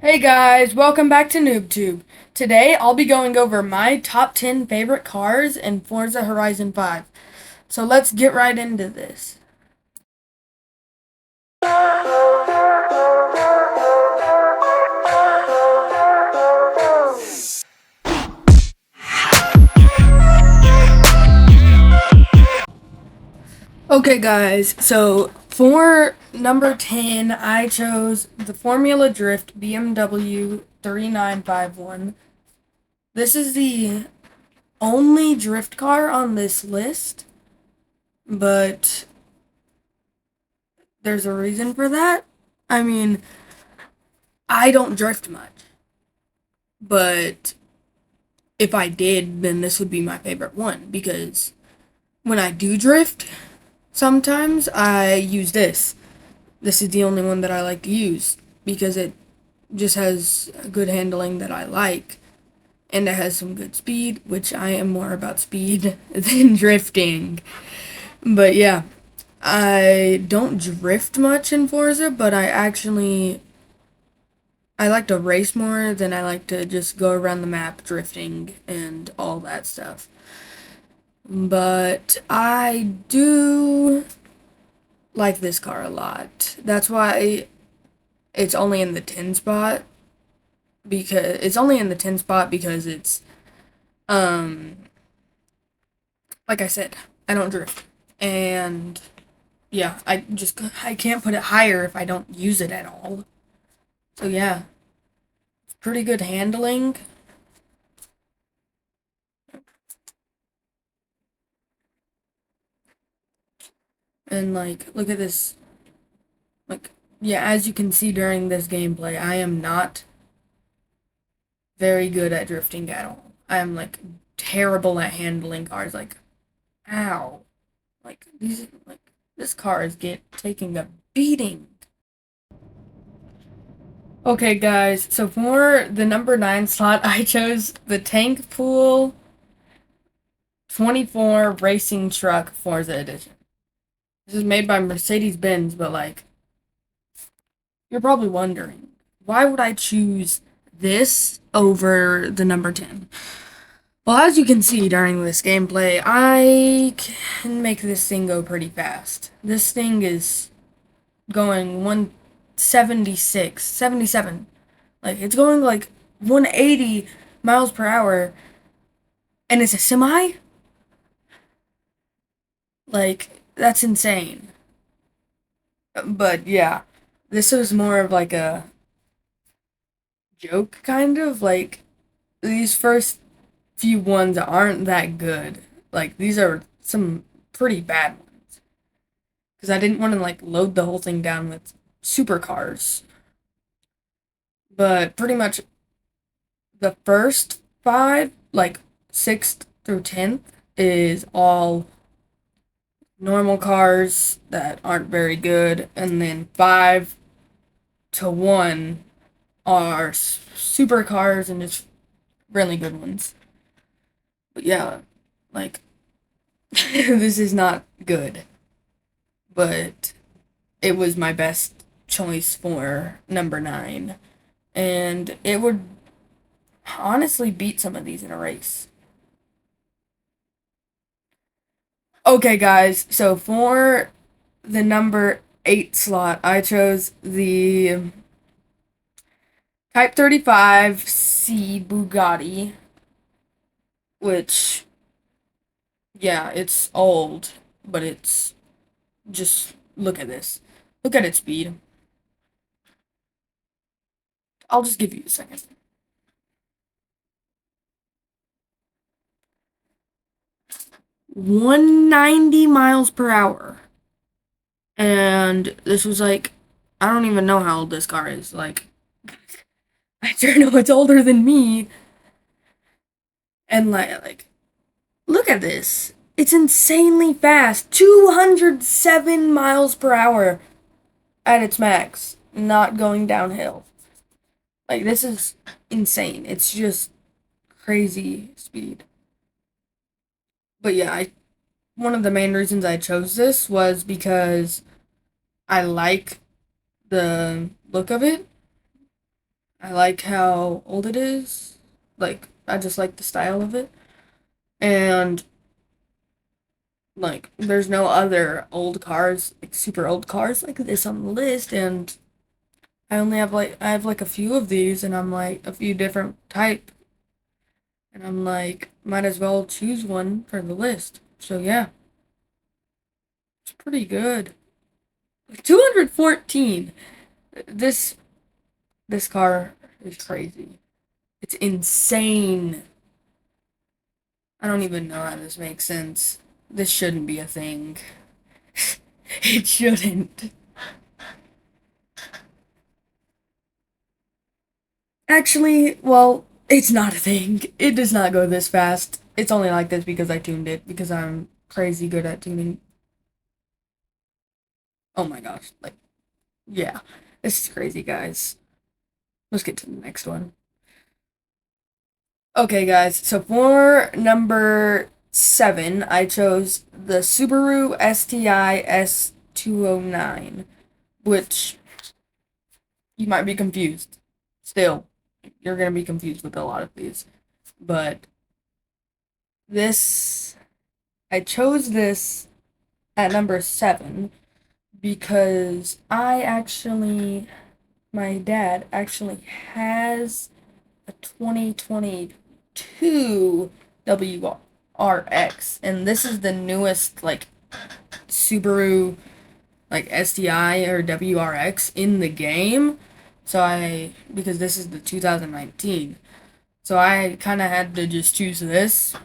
Hey guys, welcome back to NoobTube. Today I'll be going over my top 10 favorite cars in Forza Horizon 5. So let's get right into this. Okay guys, so for number 10 I chose the Formula Drift BMW 3951. This is the only drift car on this list, but there's a reason for that. I mean, I don't drift much, but if I did, then this would be my favorite one because when I do drift, sometimes I use this. This is the only one that I like to use because it just has good handling that I like and it has some good speed, which I am more about speed than drifting. But yeah, I don't drift much in Forza, but I like to race more than I like to just go around the map drifting and all that stuff. But I do like this car a lot. That's why it's only in the 10 spot because it's um like I said, I don't drift. And yeah, I can't put it higher if I don't use it at all. So yeah, it's pretty good handling. And like look at this. Like yeah, as you can see during this gameplay, I am not very good at drifting at all. I am like terrible at handling cars. Like, ow. Like this car is taking a beating. Okay, guys, so for the number 9 slot, I chose the Tank Pool 24 Racing Truck Forza Edition. This is made by Mercedes-Benz, but like, you're probably wondering, why would I choose this over the number 10? Well, as you can see during this gameplay, I can make this thing go pretty fast. This thing is going 176, 77. Like, it's going like 180 miles per hour, and it's a semi? Like, that's insane. But yeah, this was more of like a joke, kind of. Like, these first few ones aren't that good. Like, these are some pretty bad ones. Because I didn't want to like load the whole thing down with supercars. But pretty much the first five, like 6th through 10th, is all normal cars that aren't very good, and then 5 to 1 are supercars and just really good ones. But yeah, like this is not good, but it was my best choice for number 9. And it would honestly beat some of these in a race. Okay, guys, so for the number 8 slot, I chose the Type 35C Bugatti, which, yeah, it's old, but it's just look at this. Look at its speed. I'll just give you a second. 190 miles per hour. And this was like, I don't even know how old this car is. Like, I sure know it's older than me. And like, look at this. It's insanely fast. 207 miles per hour at its max, not going downhill. Like, this is insane. It's just crazy speed. But yeah, one of the main reasons I chose this was because I like the look of it. I like how old it is. Like, I just like the style of it. And, like, there's no other old cars, like super old cars like this on the list. And I have like a few of these, and I'm like, a few different type. And I'm like, might as well choose one for the list. So, yeah, it's pretty good. 214. This this car is crazy. It's insane. I don't even know how this makes sense. This shouldn't be a thing. It shouldn't. Actually, well, it's not a thing. It does not go this fast. It's only like this because I tuned it, because I'm crazy good at tuning. Oh my gosh. Like, yeah. This is crazy, guys. Let's get to the next one. Okay, guys. So for number 7, I chose the Subaru STI S209, which you might be confused. Still, you're gonna be confused with a lot of these. But this, I chose this at number 7 because my dad actually has a 2022 WRX, and this is the newest, like, Subaru, like, STI or WRX in the game. Because this is the 2019, so I kind of had to just choose this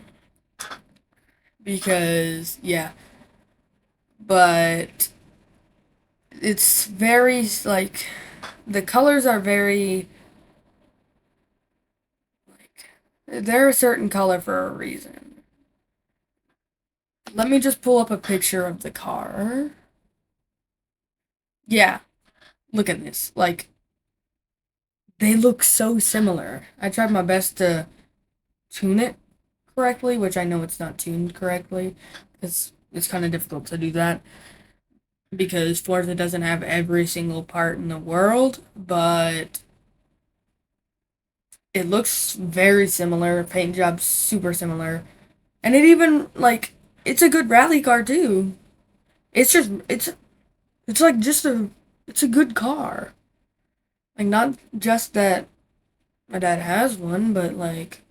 because, yeah, but it's very, like, the colors are very, like, they're a certain color for a reason. Let me just pull up a picture of the car. Yeah, look at this. Like, they look so similar. I tried my best to tune it correctly, which I know it's not tuned correctly. It's kind of difficult to do that because Forza doesn't have every single part in the world, but it looks very similar. Paint job's super similar. And it even, like, it's a good rally car too. It's just it's like just a it's a good car. Like, not just that my dad has one, but like,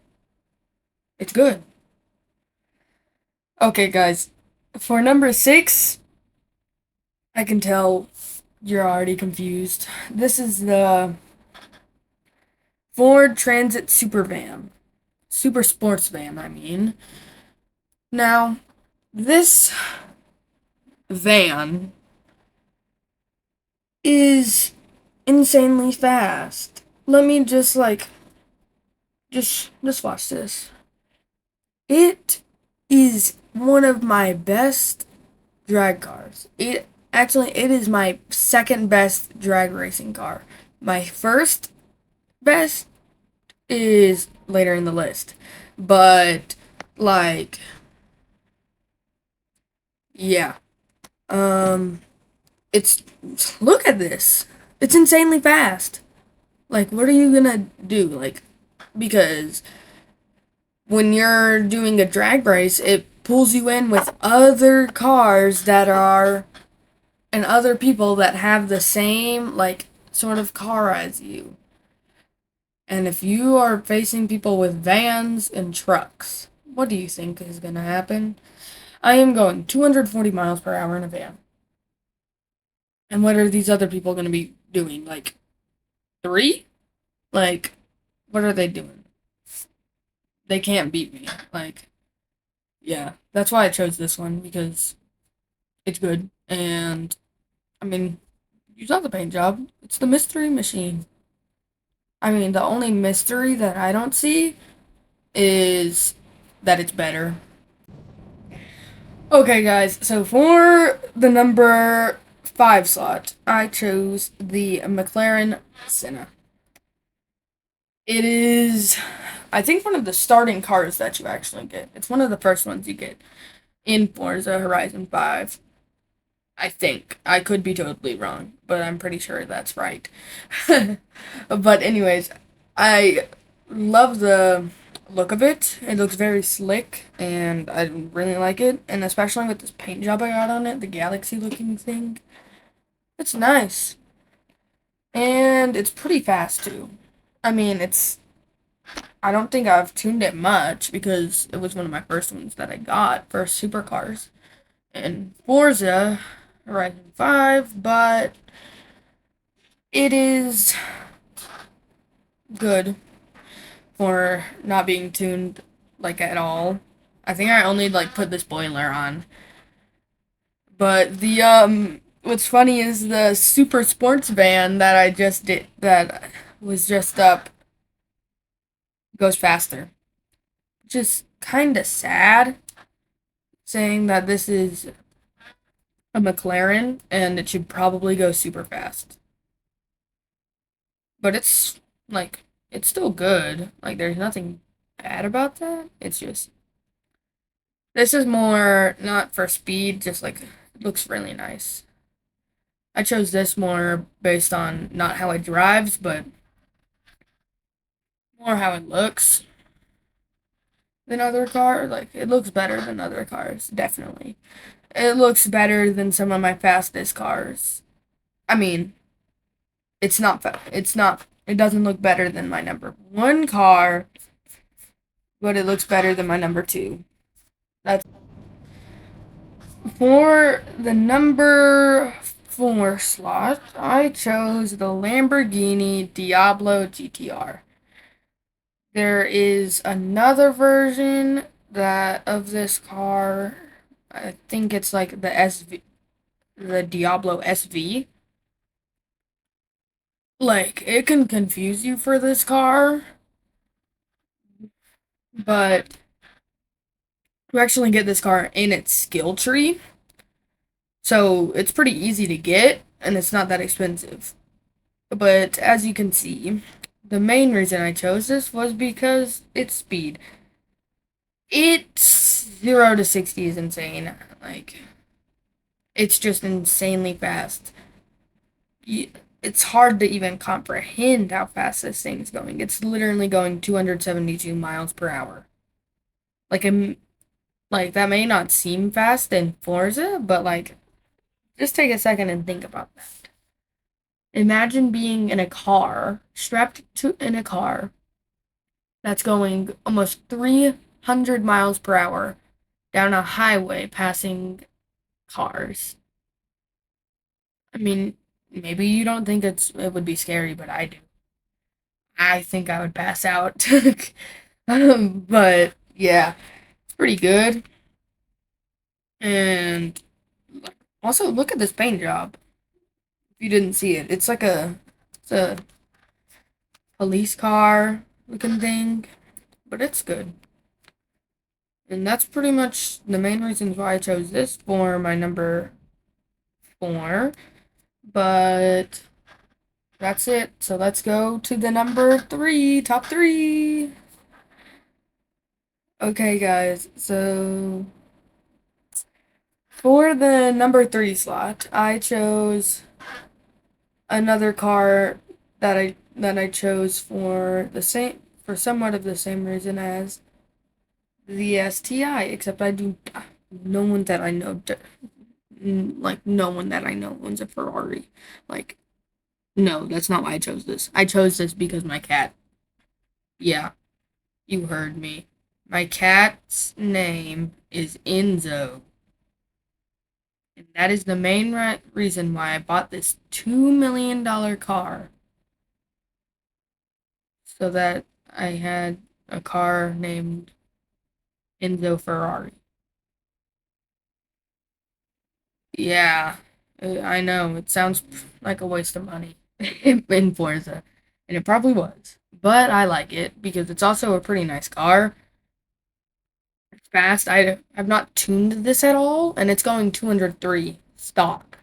it's good. Okay, guys. For number 6, I can tell you're already confused. This is the Ford Transit Super Van. Super Sports Van, I mean. Now, this van is insanely fast. Let me just, like, just watch this. It is one of my best drag cars. It is my second best drag racing car. My first best is later in the list. But, like, yeah. Um it's look at this. It's insanely fast. Like, what are you gonna do? Like, because when you're doing a drag race, it pulls you in with other cars that are, and other people that have the same, like, sort of car as you. And if you are facing people with vans and trucks, what do you think is gonna happen? I am going 240 miles per hour in a van. And what are these other people gonna be doing? Like, 3? Like, what are they doing? They can't beat me. Like, yeah. That's why I chose this one, because it's good. And, I mean, you saw the paint job. It's the mystery machine. I mean, the only mystery that I don't see is that it's better. Okay, guys, so for the number 5 slot, I chose the McLaren Senna. It is, I think, one of the starting cars that you actually get. It's one of the first ones you get in Forza Horizon 5. I think. I could be totally wrong, but I'm pretty sure that's right. But anyways, I love the look of it. It looks very slick and I really like it. And especially with this paint job I got on it, the galaxy looking thing. It's nice. And it's pretty fast too. I mean, I don't think I've tuned it much because it was one of my first ones that I got for supercars in Forza Horizon 5, but it is good for not being tuned like at all. I think I only like put the spoiler on. But the what's funny is the super sports van that I just did that was just up goes faster. Which is kinda sad saying that this is a McLaren and it should probably go super fast. But it's still good. Like there's nothing bad about that. It's just this is more not for speed, just like it looks really nice. I chose this more based on not how it drives, but more how it looks than other cars. Like it looks better than other cars, definitely. It looks better than some of my fastest cars. I mean, it doesn't look better than my number one car, but it looks better than my number two. That's for the number four slot. I chose the Lamborghini Diablo GTR. There is another version that of this car. I think it's like the SV, the Diablo SV. Like it can confuse you for this car, but to actually get this car in its skill tree, so it's pretty easy to get and it's not that expensive. But as you can see, the main reason I chose this was because it's speed. It's 0 to 60 is insane. Like, it's just insanely fast. It's hard to even comprehend how fast this thing's going. It's literally going 272 miles per hour. Like, like that may not seem fast in Forza, but like, just take a second and think about that. Imagine being in a car, strapped to in a car that's going almost 300 miles per hour down a highway passing cars. I mean, maybe you don't think it would be scary, but I do. I think I would pass out. But yeah, it's pretty good. And also look at this paint job. If you didn't see it, it's a police car looking thing, but it's good. And that's pretty much the main reasons why I chose this for my number four. But that's it. So let's go to the number three, top three. Okay, guys. So for the number three slot, I chose another car that I chose for the same for somewhat of the same reason as the STI, except I do no one that I know like no one that I know owns a Ferrari. Like no, that's not why I chose this. I chose this because my cat. Yeah, you heard me. My cat's name is Enzo. And that is the main reason why I bought this $2 million car. So that I had a car named Enzo Ferrari. Yeah, I know. It sounds like a waste of money in Forza. And it probably was. But I like it because it's also a pretty nice car. It's fast. I've not tuned this at all, and it's going 203 stock.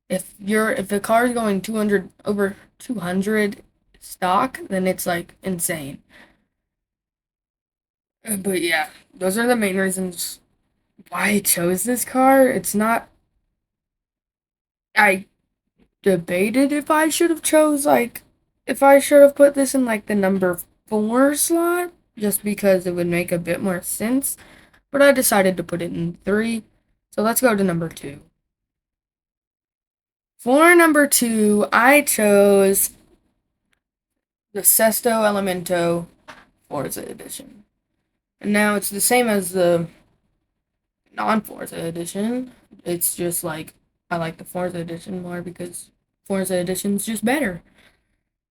If the car is going 200 over 200 stock, then it's like insane. But yeah, those are the main reasons why I chose this car. It's not I debated if I should have chose like if I should have put this in like the number 4 slot just because it would make a bit more sense, but I decided to put it in 3. So let's go to number 2. For number 2, I chose the Sesto Elemento Forza Edition. And now it's the same as the non-Forza Edition. It's just like I like the Forza Edition more because Forza Edition's just better.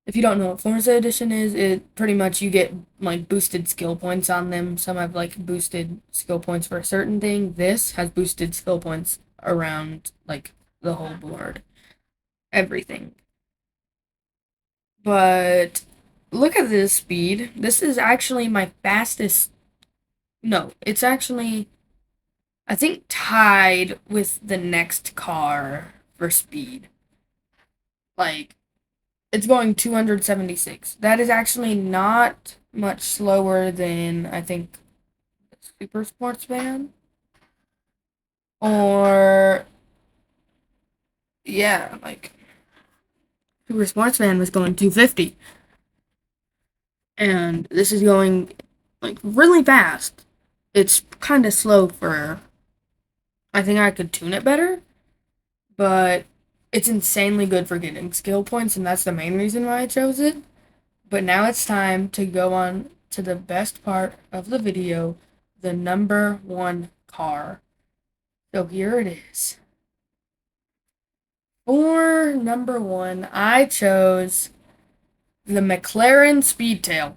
If you don't know what Forza Edition is, it pretty much you get like boosted skill points on them. Some have like boosted skill points for a certain thing. This has boosted skill points around like the whole board. Everything. But look at this speed. This is actually my fastest. No, it's actually I think tied with the next car for speed. Like it's going 276. That is actually not much slower than I think Super Sportsman. Or yeah, like Super Sportsman was going 250. And this is going like really fast. It's kind of slow for I think I could tune it better, but it's insanely good for getting skill points and that's the main reason why I chose it. But now it's time to go on to the best part of the video, the number 1 car. So here it is. For number 1, I chose the McLaren Speedtail.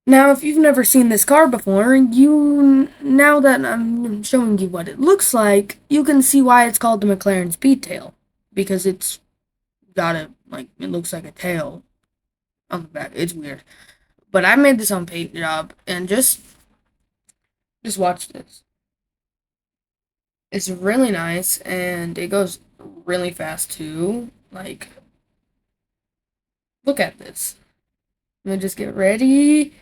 Now, if you've never seen this car before, now that I'm showing you what it looks like, you can see why it's called the McLaren Speedtail. Because it's got it looks like a tail on the back. It's weird. But I made this on Paint Job, and just watch this. It's really nice, and it goes really fast too. Like, look at this. Let me just get ready.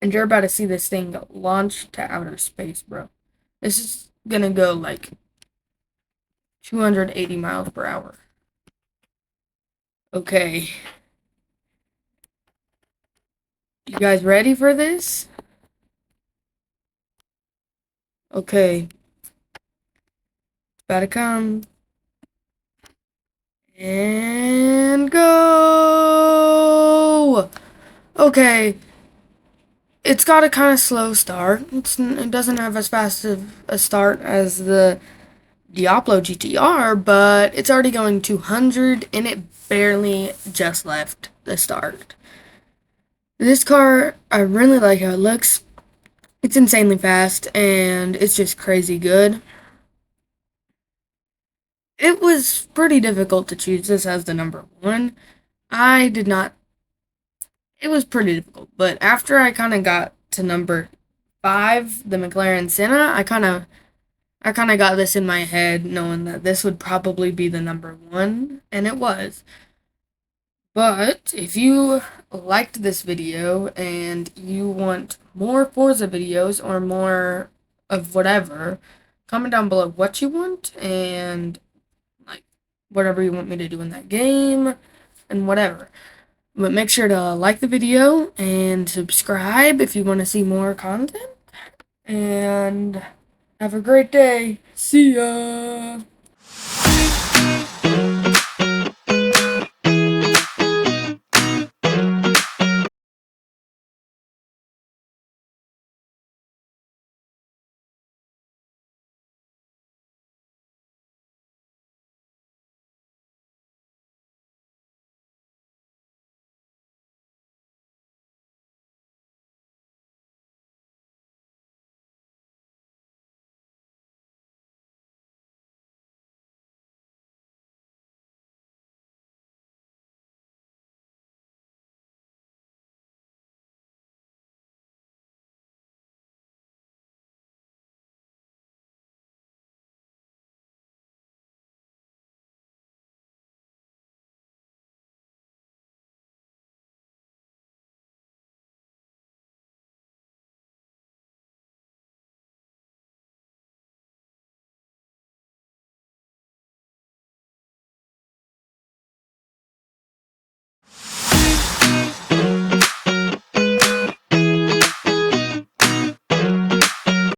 And you're about to see this thing launch to outer space, bro. This is gonna go like 280 miles per hour. Okay. You guys ready for this? Okay. About to come. And go! Okay. It's got a kind of slow start. It doesn't have as fast of a start as the Diablo GTR, but it's already going 200 and it barely just left the start. This car, I really like how it looks. It's insanely fast and it's just crazy good. It was pretty difficult to choose this as the number 1. I did not, it was pretty difficult, but after I kind of got to number 5, the McLaren Senna, I kind of got this in my head knowing that this would probably be the number 1, and it was. But if you liked this video and you want more Forza videos or more of whatever, comment down below what you want and like whatever you want me to do in that game and whatever. But make sure to like the video and subscribe if you want to see more content. And have a great day. See ya!